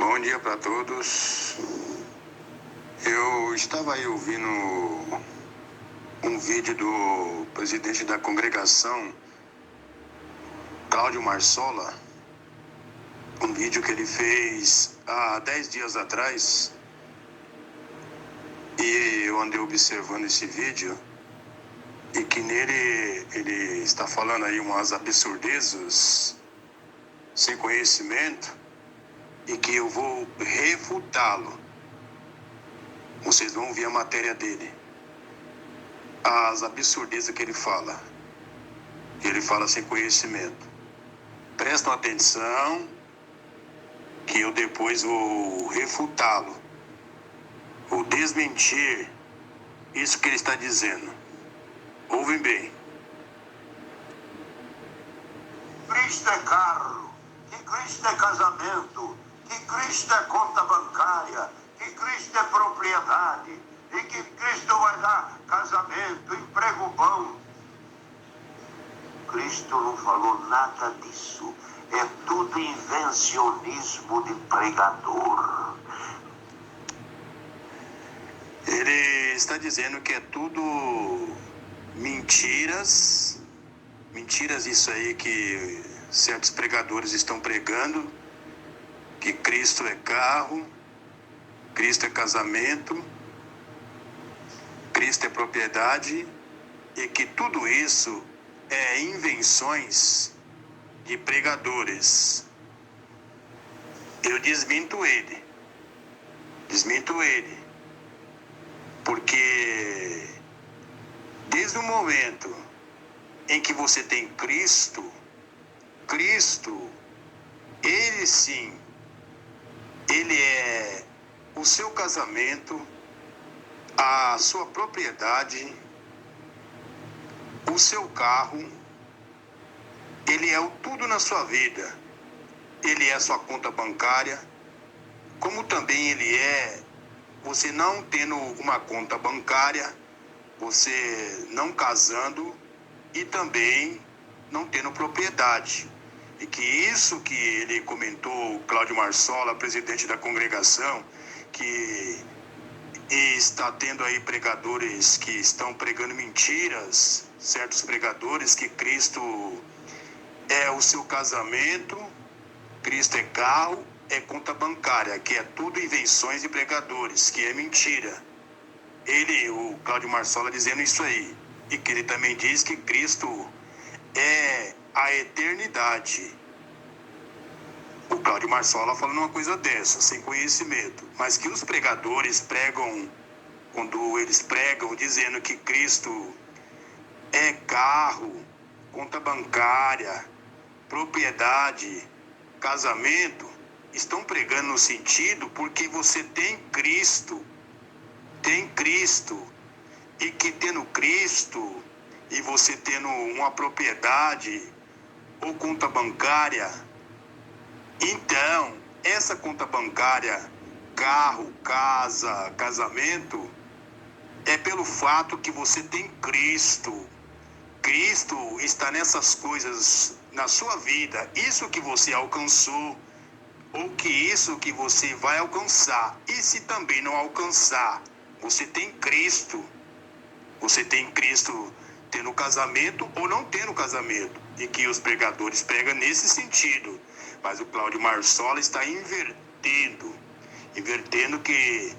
Bom dia para todos. Eu estava aí ouvindo um vídeo do presidente da congregação, Cláudio Marsola, um vídeo que ele fez há 10 dias atrás, e eu andei observando esse vídeo, e que nele ele está falando aí umas absurdezas, sem conhecimento, e que eu vou refutá-lo. Vocês vão ouvir a matéria dele. As absurdezas que ele fala. Ele fala sem conhecimento. Prestam atenção, que eu depois vou refutá-lo. Vou desmentir isso que ele está dizendo. Ouvem bem. Cristo é carro, que Cristo é casamento, que Cristo é conta bancária, que Cristo é propriedade, e que Cristo vai dar casamento, emprego bom. Cristo não falou nada disso. É tudo invencionismo de pregador. Ele está dizendo que é tudo mentiras. Mentiras isso aí que certos pregadores estão pregando. Que Cristo é carro, Cristo é casamento, Cristo é propriedade, e que tudo isso é invenções de pregadores. Eu desminto ele, porque desde o momento em que você tem Cristo, ele sim, ele é o seu casamento, a sua propriedade, o seu carro, ele é o tudo na sua vida. Ele é a sua conta bancária, como também ele é, você não tendo uma conta bancária, você não casando e também não tendo propriedade. E que isso que ele comentou, Cláudio Marsola, presidente da congregação, que está tendo aí pregadores que estão pregando mentiras, certos pregadores, que Cristo é o seu casamento, Cristo é carro, é conta bancária, que é tudo invenções de pregadores, que é mentira. Ele, o Cláudio Marsola, dizendo isso aí. E que ele também diz que Cristo é a eternidade. O Cláudio Marsola falando uma coisa dessa, sem conhecimento. Mas que os pregadores pregam, quando eles pregam dizendo que Cristo é carro, conta bancária, propriedade, casamento, estão pregando no sentido porque você tem Cristo, e que tendo Cristo, e você tendo uma propriedade ou conta bancária, então essa conta bancária, carro, casa, casamento, é pelo fato que você tem Cristo. Cristo está nessas coisas na sua vida, isso que você alcançou, ou que isso que você vai alcançar. E se também não alcançar, você tem Cristo. Você tem Cristo tendo casamento ou não tendo casamento. E que os pregadores pregam nesse sentido. Mas o Cláudio Marsola está invertendo que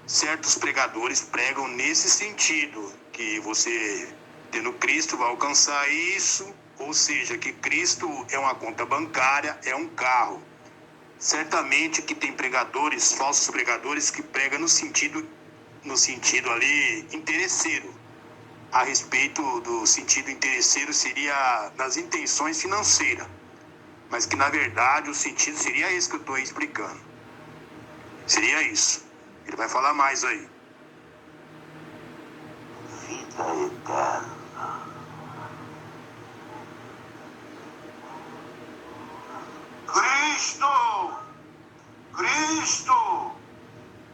certos pregadores pregam nesse sentido, que você tendo Cristo vai alcançar isso, ou seja, que Cristo é uma conta bancária, é um carro. Certamente que tem pregadores, falsos pregadores, que pregam no sentido ali interesseiro. A respeito do sentido interesseiro seria nas intenções financeiras, mas que na verdade o sentido seria esse que eu estou explicando. Seria isso. Ele vai falar mais aí. Vida eterna. Cristo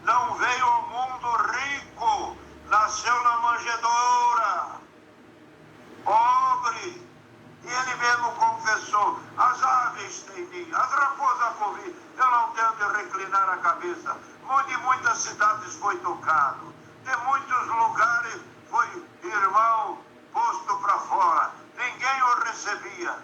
não veio ao mundo rico, nasceu na manjedoura, pobre, e ele mesmo confessou: as aves têm ninho, as raposas comiam, eu não tenho pode reclinar a cabeça. De muitas cidades foi tocado. De muitos lugares foi, irmão, posto para fora. Ninguém o recebia.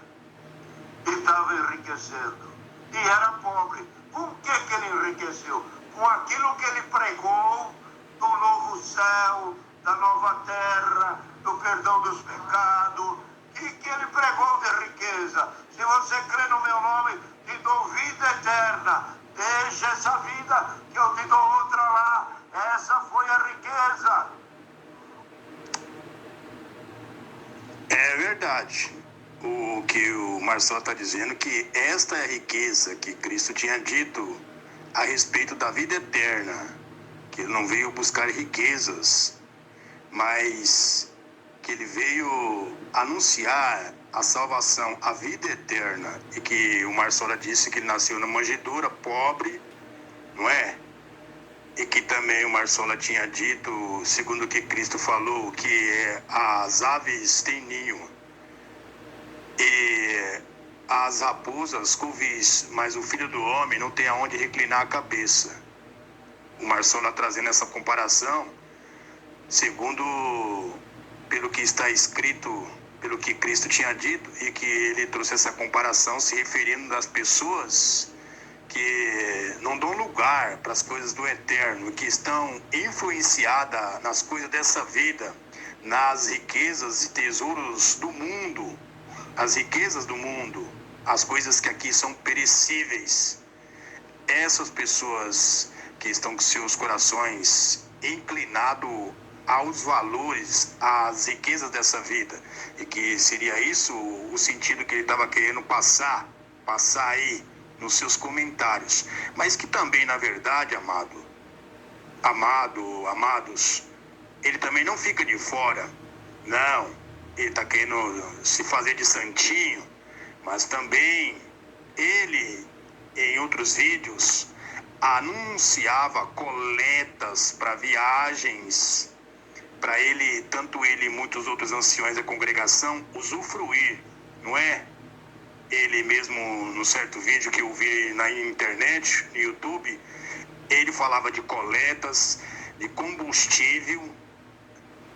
E estava enriquecendo. E era pobre. Com que ele enriqueceu? Com aquilo que ele pregou do novo céu, da nova terra, do perdão dos pecados, e que ele pregou de riqueza. Se você crê no meu nome, te dou vida eterna. Deixa essa vida que eu te dou outra lá. Essa foi a riqueza. É verdade. O que o Marcelo está dizendo, que esta é a riqueza que Cristo tinha dito a respeito da vida eterna, que ele não veio buscar riquezas, mas que ele veio anunciar a salvação, a vida eterna, e que o Marcelo disse que ele nasceu na manjedoura, pobre, não é? E que também o Marcelo tinha dito, segundo o que Cristo falou, que as aves têm ninho e as raposas covis, mas o Filho do Homem não tem aonde reclinar a cabeça. O Marcelo trazendo essa comparação, segundo pelo que está escrito, pelo que Cristo tinha dito, e que ele trouxe essa comparação se referindo das pessoas que não dão lugar para as coisas do eterno, que estão influenciadas nas coisas dessa vida, nas riquezas e tesouros do mundo, as riquezas do mundo, as coisas que aqui são perecíveis. Essas pessoas que estão com seus corações inclinados aos valores, às riquezas dessa vida, e que seria isso o sentido que ele estava querendo passar aí nos seus comentários, mas que também, na verdade, amados, ele também não fica de fora, não. Ele está querendo se fazer de santinho, mas também ele, em outros vídeos, anunciava coletas para viagens, para ele, tanto ele e muitos outros anciões da congregação, usufruir, não é? Ele mesmo, no certo vídeo que eu vi na internet, no YouTube, ele falava de coletas, de combustível,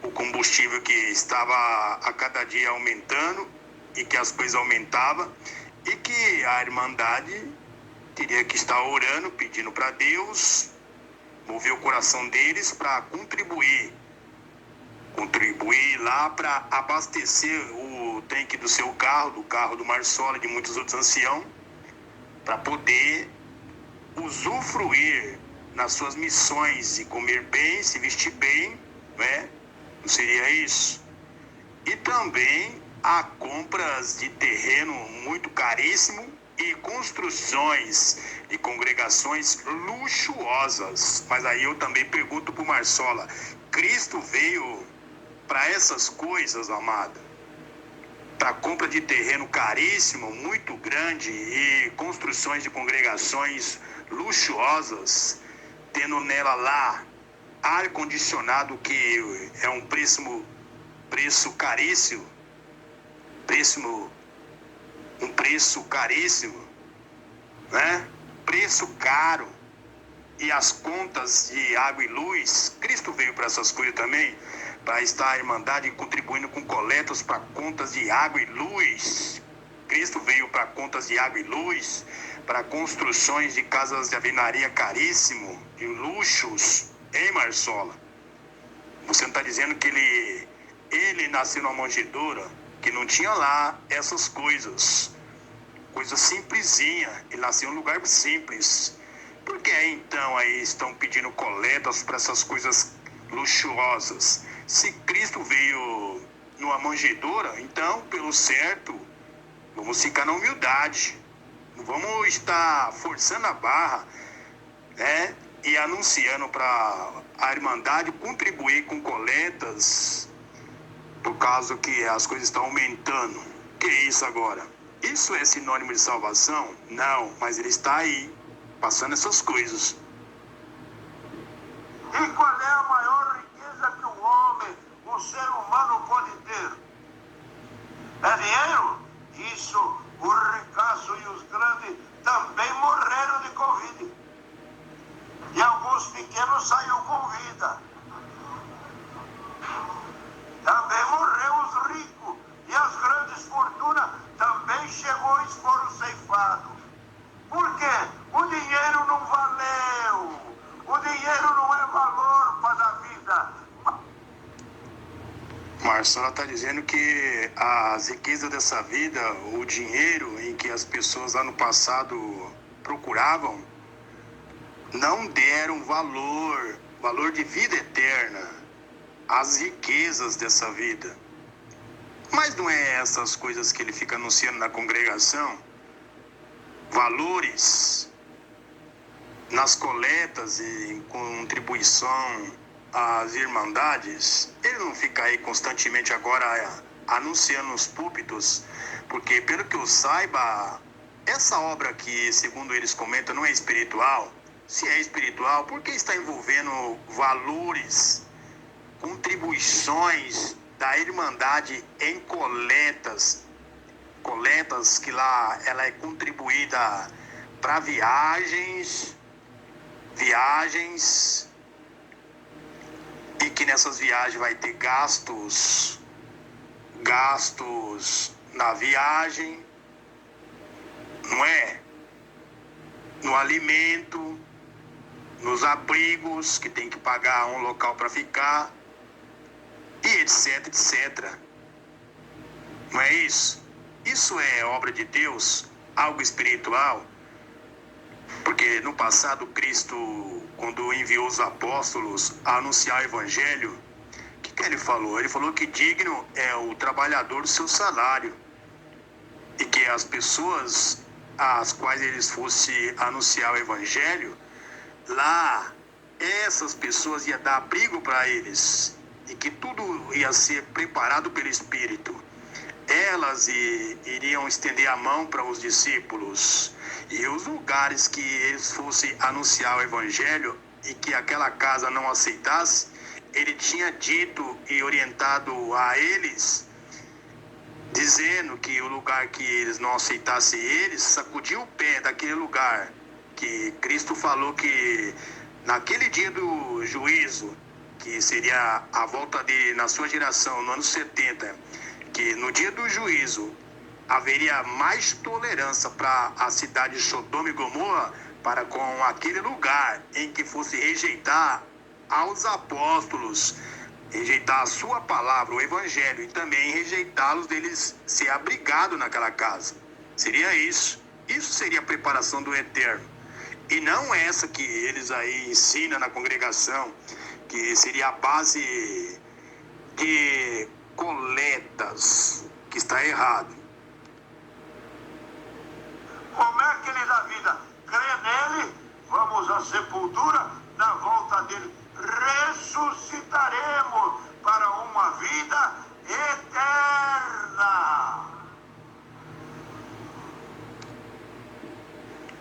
o combustível que estava a cada dia aumentando e que as coisas aumentavam, e que a Irmandade teria que estar orando, pedindo para Deus mover o coração deles para contribuir lá para abastecer o tanque do seu carro, do carro do Marcelo e de muitos outros anciãos, para poder usufruir nas suas missões e comer bem, se vestir bem, né? Não seria isso? E também há compras de terreno muito caríssimo e construções de congregações luxuosas. Mas aí eu também pergunto para o Marcelo, Cristo veio para essas coisas, amada? Para compra de terreno caríssimo, muito grande, e construções de congregações luxuosas, tendo nela lá ar-condicionado, que é um preço caríssimo, né? Preço caro. E as contas de água e luz, Cristo veio para essas coisas também, para estar a Irmandade contribuindo com coletas para contas de água e luz. Cristo veio para contas de água e luz, para construções de casas de alvenaria caríssimo, de luxos. Hein, Marcelo? Você não está dizendo que ele nasceu numa manjedoura, que não tinha lá essas coisas simplesinha. Ele nasceu em um lugar simples. Por que então aí estão pedindo coletas para essas coisas luxuosas? Se Cristo veio numa manjedoura, então, pelo certo, vamos ficar na humildade. Não vamos estar forçando a barra, né? E anunciando para a Irmandade contribuir com coletas, por causa que as coisas estão aumentando. Que é isso agora? Isso é sinônimo de salvação? Não, mas ele está aí, passando essas coisas. E qual é a maior riqueza que um homem, um ser humano pode ter? É dinheiro? Isso, os ricaços e os grandes também morreram de Covid. pequeno saiu com vida. Também morreu os ricos, e as grandes fortunas também chegou e foram ceifados. Por quê? O dinheiro não valeu. O dinheiro não é valor para a vida. Marcela está dizendo que as riquezas dessa vida, o dinheiro em que as pessoas lá no passado procuravam, não deram valor de vida eterna às riquezas dessa vida. Mas não é essas coisas que ele fica anunciando na congregação? Valores nas coletas e em contribuição às irmandades. Ele não fica aí constantemente agora anunciando nos púlpitos, porque pelo que eu saiba, essa obra aqui, segundo eles comentam, não é espiritual. Se é espiritual, por que está envolvendo valores, contribuições da irmandade em coletas que lá ela é contribuída para viagens, e que nessas viagens vai ter gastos na viagem, não é? No alimento, nos abrigos, que tem que pagar um local para ficar, e etc, etc. Não é isso? Isso é obra de Deus, algo espiritual? Porque no passado Cristo, quando enviou os apóstolos a anunciar o evangelho, o que ele falou? Ele falou que digno é o trabalhador do seu salário, e que as pessoas às quais eles fossem anunciar o evangelho, lá essas pessoas iam dar abrigo para eles, e que tudo ia ser preparado pelo Espírito. Elas iriam estender a mão para os discípulos, e os lugares que eles fossem anunciar o evangelho e que aquela casa não aceitasse, ele tinha dito e orientado a eles, dizendo que o lugar que eles não aceitassem eles, sacudiu o pé daquele lugar, que Cristo falou que naquele dia do juízo, que seria a volta dele na sua geração, no ano 70, que no dia do juízo haveria mais tolerância para a cidade de Sodoma e Gomorra para com aquele lugar em que fosse rejeitar aos apóstolos, rejeitar a sua palavra, o evangelho, e também rejeitá-los deles ser abrigado naquela casa. Seria isso. Isso seria a preparação do eterno. E não essa que eles aí ensinam na congregação, que seria a base de coletas, que está errado. Como é que ele dá vida? Crê nele, vamos à sepultura, na volta dele ressuscitaremos para uma vida eterna.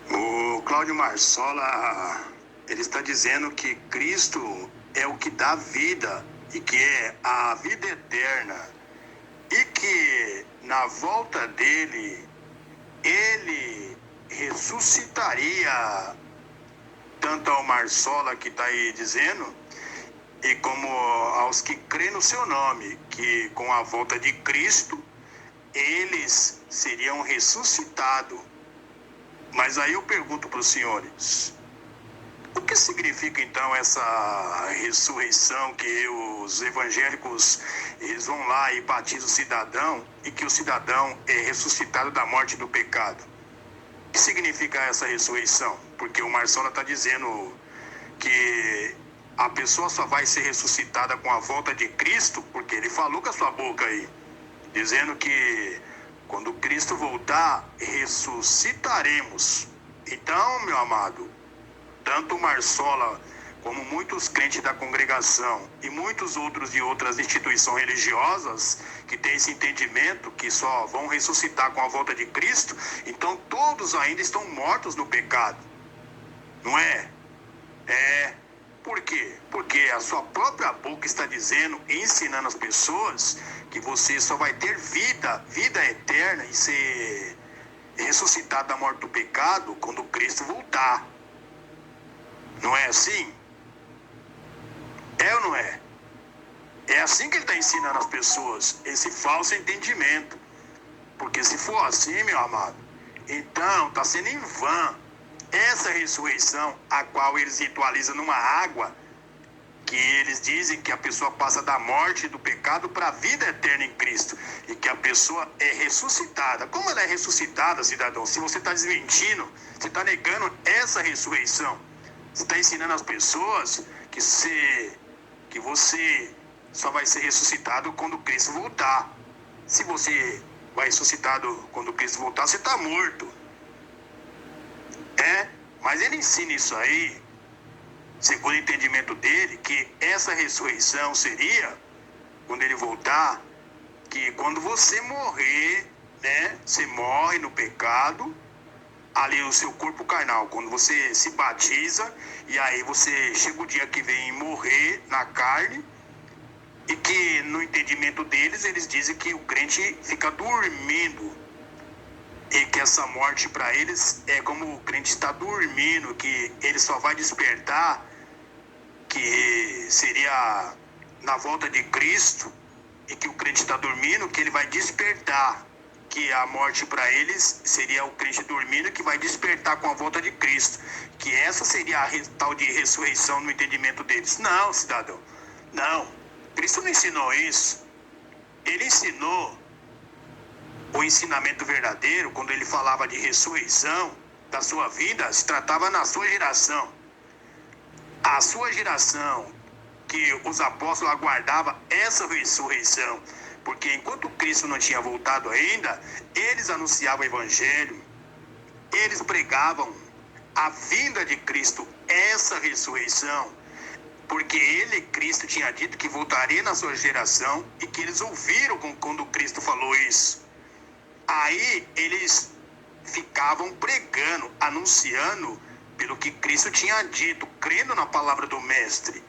O Cláudio Marsola, ele está dizendo que Cristo é o que dá vida, e que é a vida eterna, e que na volta dele, ele ressuscitaria, tanto ao Marsola que está aí dizendo, e como aos que crêem no seu nome, que com a volta de Cristo, eles seriam ressuscitados. Mas aí eu pergunto para os senhores, o que significa então essa ressurreição que os evangélicos, eles vão lá e batizam o cidadão, e que o cidadão é ressuscitado da morte do pecado? O que significa essa ressurreição? Porque o Marsola está dizendo que a pessoa só vai ser ressuscitada com a volta de Cristo, porque ele falou com a sua boca aí, dizendo que quando Cristo voltar, ressuscitaremos. Então, meu amado, tanto o Marsola como muitos crentes da congregação e muitos outros de outras instituições religiosas que têm esse entendimento que só vão ressuscitar com a volta de Cristo, então todos ainda estão mortos no pecado. Não é? Por quê? Porque a sua própria boca está dizendo, ensinando as pessoas, que você só vai ter vida eterna e ser ressuscitado da morte do pecado quando Cristo voltar. Não é assim? É ou não é? É assim que ele está ensinando as pessoas, esse falso entendimento. Porque se for assim, meu amado, então está sendo em vão essa ressurreição, a qual eles ritualizam numa água, que eles dizem que a pessoa passa da morte e do pecado para a vida eterna em Cristo, e que a pessoa é ressuscitada. Como ela é ressuscitada, cidadão? Se você está desmentindo, você está negando essa ressurreição, você está ensinando as pessoas que você só vai ser ressuscitado quando Cristo voltar. Se você vai ressuscitado quando Cristo voltar, você está morto. Mas ele ensina isso aí, segundo o entendimento dele, que essa ressurreição seria, quando ele voltar, que quando você morrer, né, você morre no pecado, ali o seu corpo carnal, quando você se batiza, e aí você chega o dia que vem morrer na carne, e que no entendimento deles, eles dizem que o crente fica dormindo, e que essa morte para eles é como o crente está dormindo, que ele só vai despertar, que seria na volta de Cristo, e que o crente está dormindo, que ele vai despertar, que a morte para eles seria o crente dormindo que vai despertar com a volta de Cristo, que essa seria a tal de ressurreição no entendimento deles. Não, cidadão, não, Cristo não ensinou isso. Ele ensinou o ensinamento verdadeiro, quando ele falava de ressurreição da sua vida, se tratava na sua geração. A sua geração, que os apóstolos aguardavam essa ressurreição, porque enquanto Cristo não tinha voltado ainda, eles anunciavam o evangelho, eles pregavam a vinda de Cristo, essa ressurreição, porque ele, Cristo, tinha dito que voltaria na sua geração, e que eles ouviram quando Cristo falou isso. Aí eles ficavam pregando, anunciando pelo que Cristo tinha dito, crendo na palavra do Mestre,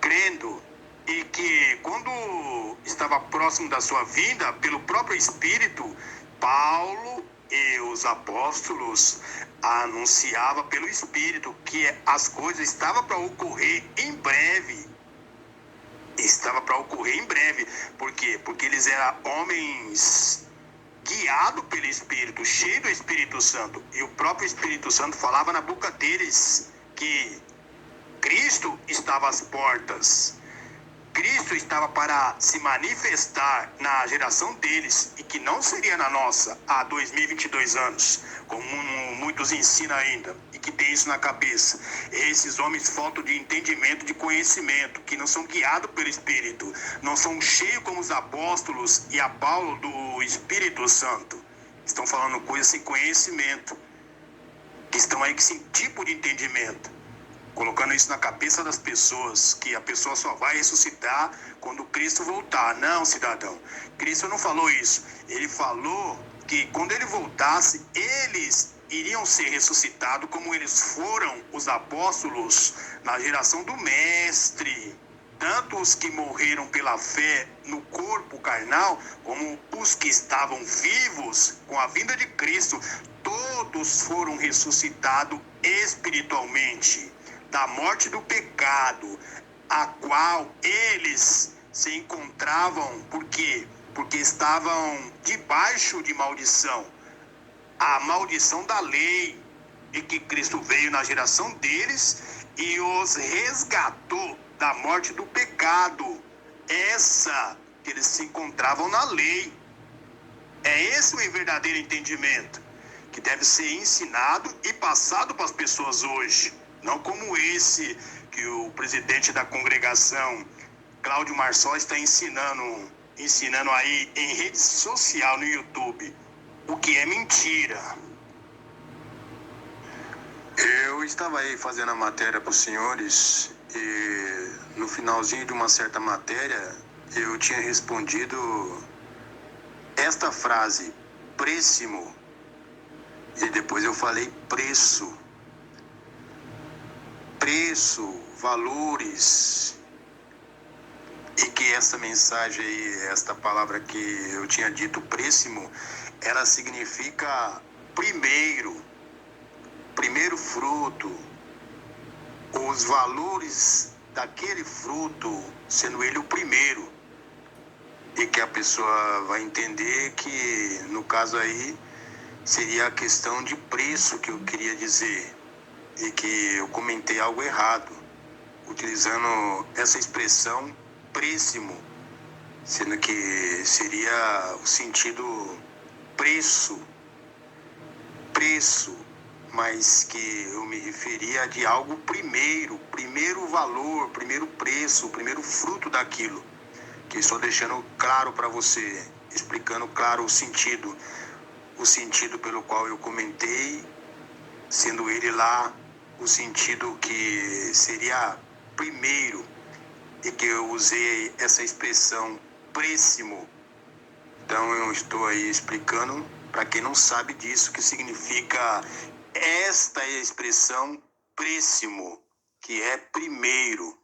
crendo, e que quando estava próximo da sua vinda, pelo próprio Espírito, Paulo e os apóstolos anunciavam pelo Espírito que as coisas estavam para ocorrer em breve. Estava para ocorrer em breve. Por quê? Porque eles eram homens guiado pelo Espírito, cheio do Espírito Santo, e o próprio Espírito Santo falava na boca deles que Cristo estava às portas, Cristo estava para se manifestar na geração deles, e que não seria na nossa, há 2022 anos, como muitos ensinam ainda, e que tem isso na cabeça. Esses homens faltam de entendimento, de conhecimento, que não são guiados pelo Espírito, não são cheios como os apóstolos e a Paulo do Espírito Santo. Estão falando coisas sem conhecimento, que estão aí sem tipo de entendimento, colocando isso na cabeça das pessoas, que a pessoa só vai ressuscitar quando Cristo voltar. Não, cidadão, Cristo não falou isso. Ele falou que quando ele voltasse, eles iriam ser ressuscitados, como eles foram, os apóstolos, na geração do Mestre. Tanto os que morreram pela fé no corpo carnal, como os que estavam vivos com a vinda de Cristo, todos foram ressuscitados espiritualmente da morte do pecado, a qual eles se encontravam, por quê? Porque estavam debaixo de maldição, a maldição da lei, e que Cristo veio na geração deles e os resgatou da morte do pecado, essa que eles se encontravam na lei. É esse o verdadeiro entendimento que deve ser ensinado e passado para as pessoas hoje. Não como esse que o presidente da congregação, Cláudio Marçol, está ensinando aí em rede social, no YouTube, o que é mentira. Eu estava aí fazendo a matéria para os senhores, e no finalzinho de uma certa matéria eu tinha respondido esta frase, préssimo, e depois eu falei preço, valores, e que essa mensagem aí, esta palavra que eu tinha dito, préssimo, ela significa primeiro fruto, os valores daquele fruto, sendo ele o primeiro. E que a pessoa vai entender que, no caso aí, seria a questão de preço que eu queria dizer. E que eu comentei algo errado, utilizando essa expressão préssimo, sendo que seria o sentido preço, mas que eu me referia de algo primeiro valor, primeiro preço, primeiro fruto daquilo, que estou deixando claro para você, explicando claro o sentido pelo qual eu comentei, sendo ele lá o sentido que seria primeiro, e que eu usei essa expressão préssimo. Então eu estou aí explicando para quem não sabe disso, que significa esta expressão préssimo, que é primeiro.